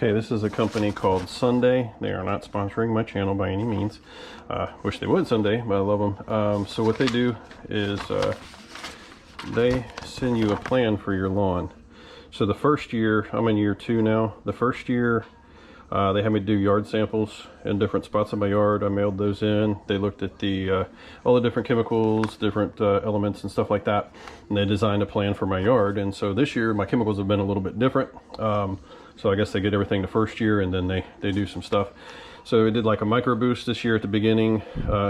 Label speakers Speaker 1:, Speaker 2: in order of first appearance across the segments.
Speaker 1: Okay, this is a company called Sunday. They are not sponsoring my channel by any means. Wish they would someday, but I love them. So what they do is they send you a plan for your lawn. So the first year, I'm in year 2 now. The first year, they had me do yard samples in different spots of my yard. I mailed those in. They looked at the all the different chemicals, different elements and stuff like that, and they designed a plan for my yard. And so this year, my chemicals have been a little bit different. So I guess they get everything the first year, and then they do some stuff. So we did like a micro boost this year at the beginning,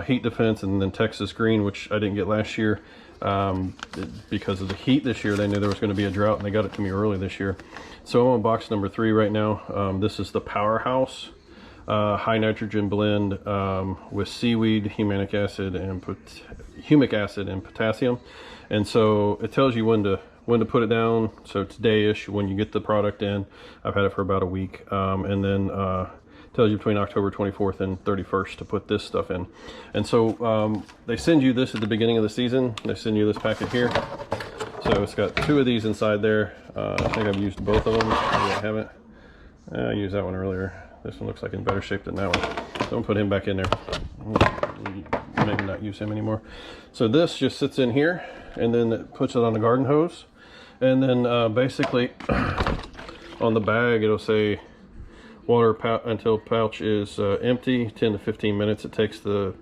Speaker 1: heat defense, and then Texas green, which I didn't get last year. Because of the heat this year, they knew there was going to be a drought, and they got it to me early this year. So I'm on box number 3 right now. This is the Powerhouse high nitrogen blend with seaweed, humic acid, and potassium. And so it tells you when to put it down. So it's day-ish when you get the product in. I've had it for about a week, and then tells you between October 24th and 31st to put this stuff in. And so they send you this at the beginning of the season. They send you this packet here. So it's got 2 of these inside there. I think I've used both of them. Maybe I haven't. I used that one earlier. This one looks like in better shape than that one. So I'm gonna put him back in there. Maybe not use him anymore. So this just sits in here, and then it puts it on the garden hose. And then basically on the bag, it'll say water until pouch is empty, 10 to 15 minutes it takes to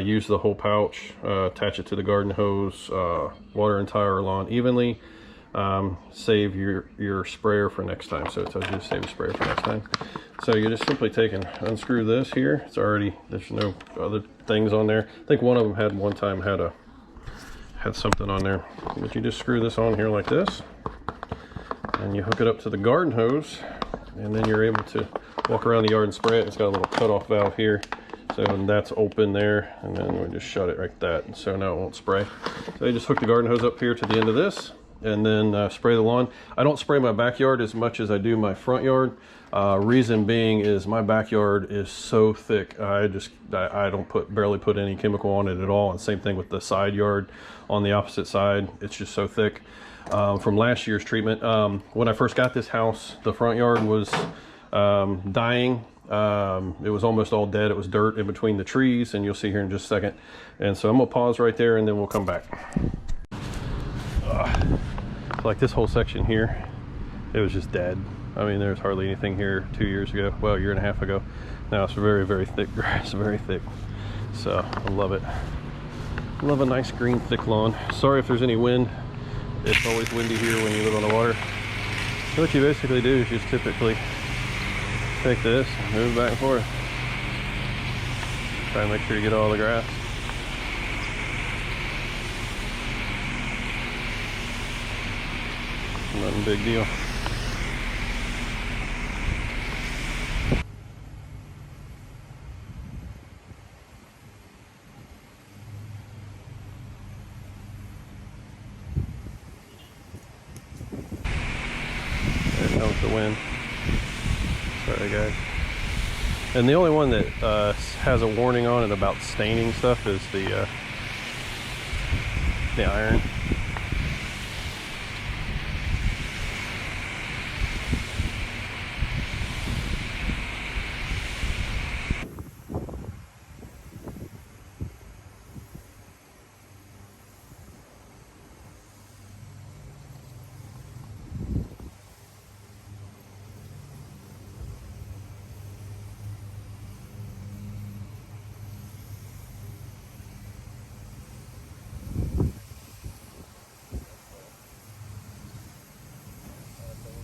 Speaker 1: use the whole pouch, attach it to the garden hose, water entire lawn evenly, save your sprayer for next time. So it tells you to save a sprayer for next time. So you just simply take and unscrew this here. It's already, there's no other things on there. I think one of them had one time had something on there, but you just screw this on here like this, and you hook it up to the garden hose, and then you're able to walk around the yard and spray it. It's got a little cutoff valve here, so that's open there, and then we just shut it like that, and so now it won't spray. So you just hook the garden hose up here to the end of this, and then spray the lawn. I don't spray my backyard as much as I do my front yard. Reason being is my backyard is so thick. I don't barely put any chemical on it at all. And same thing with the side yard on the opposite side. It's just so thick. From last year's treatment, when I first got this house, the front yard was dying. It was almost all dead. It was dirt in between the trees, and you'll see here in just a second. And so I'm gonna pause right there, and then we'll come back. Like this whole section here, it was just dead. I mean, there's hardly anything here 2 years ago. Well, a year and a half ago. Now it's very, very thick grass, very thick. So I love it. Love a nice green, thick lawn. Sorry if there's any wind. It's always windy here when you live on the water. So what you basically do is just typically take this and move back and forth. Try and make sure you get all the grass. Nothing big deal. There comes the wind. Sorry guys. And the only one that has a warning on it about staining stuff is the iron.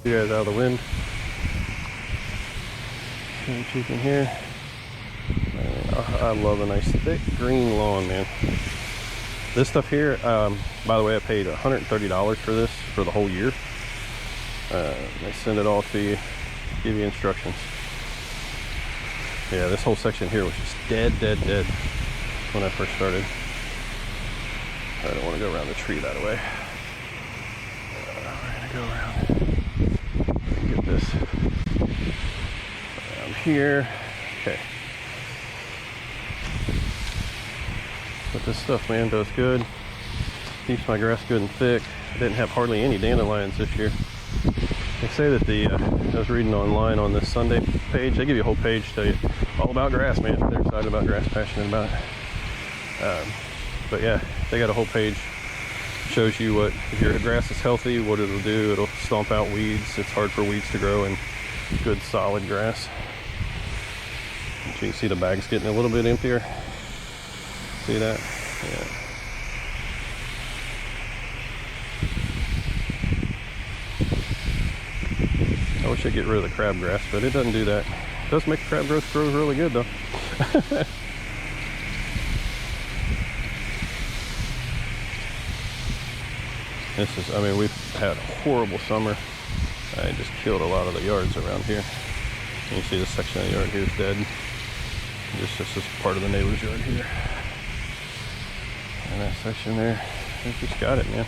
Speaker 1: You guys out of the wind. See what you can hear. I love a nice thick green lawn, man. This stuff here, by the way, I paid $130 for this for the whole year. They send it all to you, give you instructions. Yeah, this whole section here was just dead when I first started. I don't want to go around the tree that way. We're gonna go around. Get this around here. Okay. But this stuff, man, does good. Keeps my grass good and thick. I didn't have hardly any dandelions this year. They say that I was reading online on this Sunday page, they give you a whole page to tell you all about grass, man. They're excited about grass, passionate about it. But yeah, they got a whole page, shows you what, if your grass is healthy, what it'll do. It'll stomp out weeds. It's hard for weeds to grow in good solid grass. And you can see the bag's getting a little bit emptier. See that? Yeah. I wish I'd get rid of the crabgrass, but it doesn't do that. It does make the crabgrass grow really good though. This is, I mean, we've had a horrible summer. I just killed a lot of the yards around here. You see this section of the yard here is dead. This is part of the neighbor's yard here. And that section there, they just got it, man.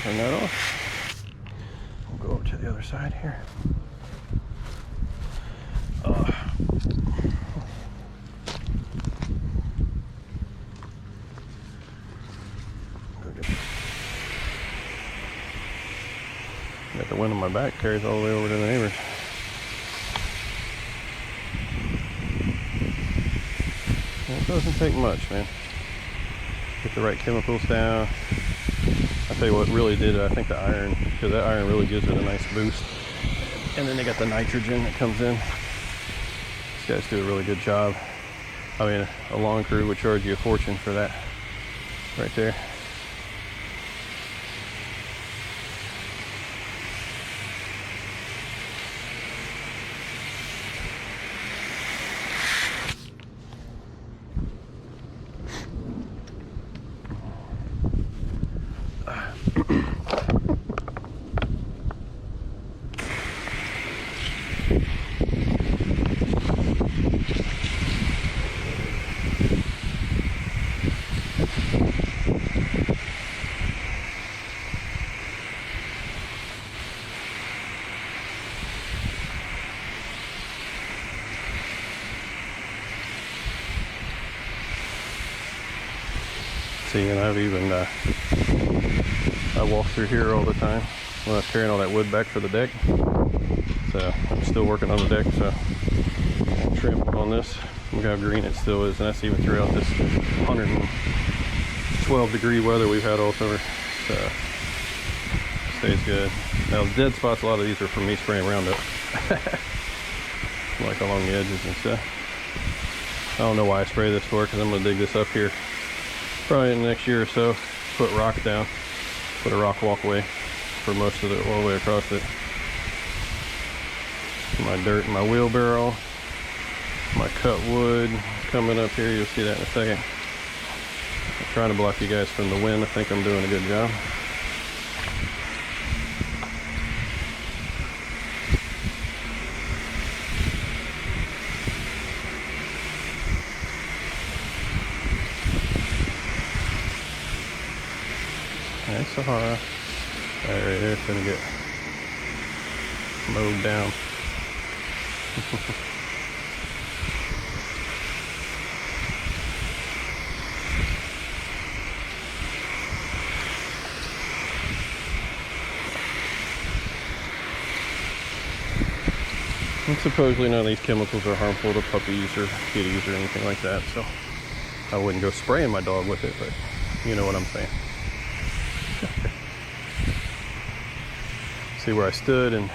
Speaker 1: Turn that off. We'll go over to the other side here. Got the wind on my back, carries all the way over to the neighbors. It doesn't take much, man. Get the right chemicals down. I'll tell you what really did it, I think the iron, because that iron really gives it a nice boost. And then they got the nitrogen that comes in. These guys do a really good job. I mean, a lawn crew would charge you a fortune for that right there. See, and I've even, I walk through here all the time when I was carrying all that wood back for the deck. So I'm still working on the deck, so I'll trim on this. Look how green it still is, and that's even throughout this 112 degree weather we've had all summer. So stays good. Now the dead spots, a lot of these are from me spraying Roundup. Like along the edges and stuff. I don't know why I spray this for, because I'm going to dig this up here probably in the next year or so, put rock down, put a rock walkway for most of it all the way across it. My dirt in my wheelbarrow, my cut wood coming up here, you'll see that in a second. I'm trying to block you guys from the wind. I think I'm doing a good job. Hey, Sahara. That right there is gonna get mowed down. And supposedly none of these chemicals are harmful to puppies or kitties or anything like that, so I wouldn't go spraying my dog with it, but you know what I'm saying. See where I stood and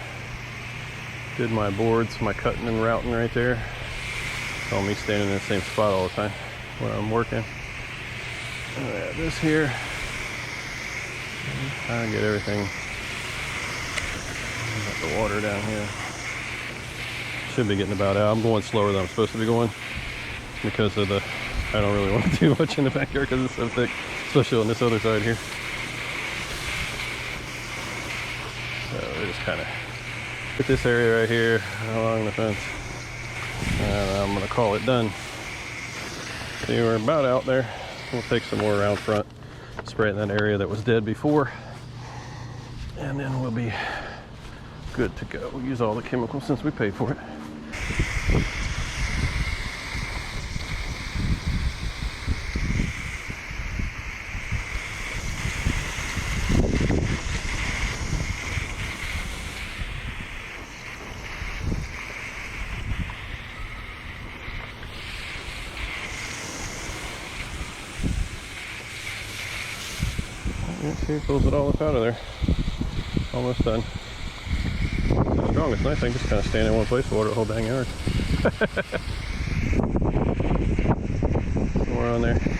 Speaker 1: did my boards, my cutting and routing right there. Saw me standing in the same spot all the time when I'm working. This here, I get everything. Got the water down here. Should be getting about out. I'm going slower than I'm supposed to be going because of the, I don't really want to do much in the backyard because it's so thick, especially on this other side here. So we just kind of get this area right here along the fence, and I'm going to call it done. See, we're about out there. We'll take some more around front, spray in that area that was dead before, and then we'll be good to go. We'll use all the chemicals since we paid for it. Yeah, see, it pulls it all up out of there. Almost done. It's strong, it's nice. I can just kind of stand in one place and water the whole dang yard. More on there.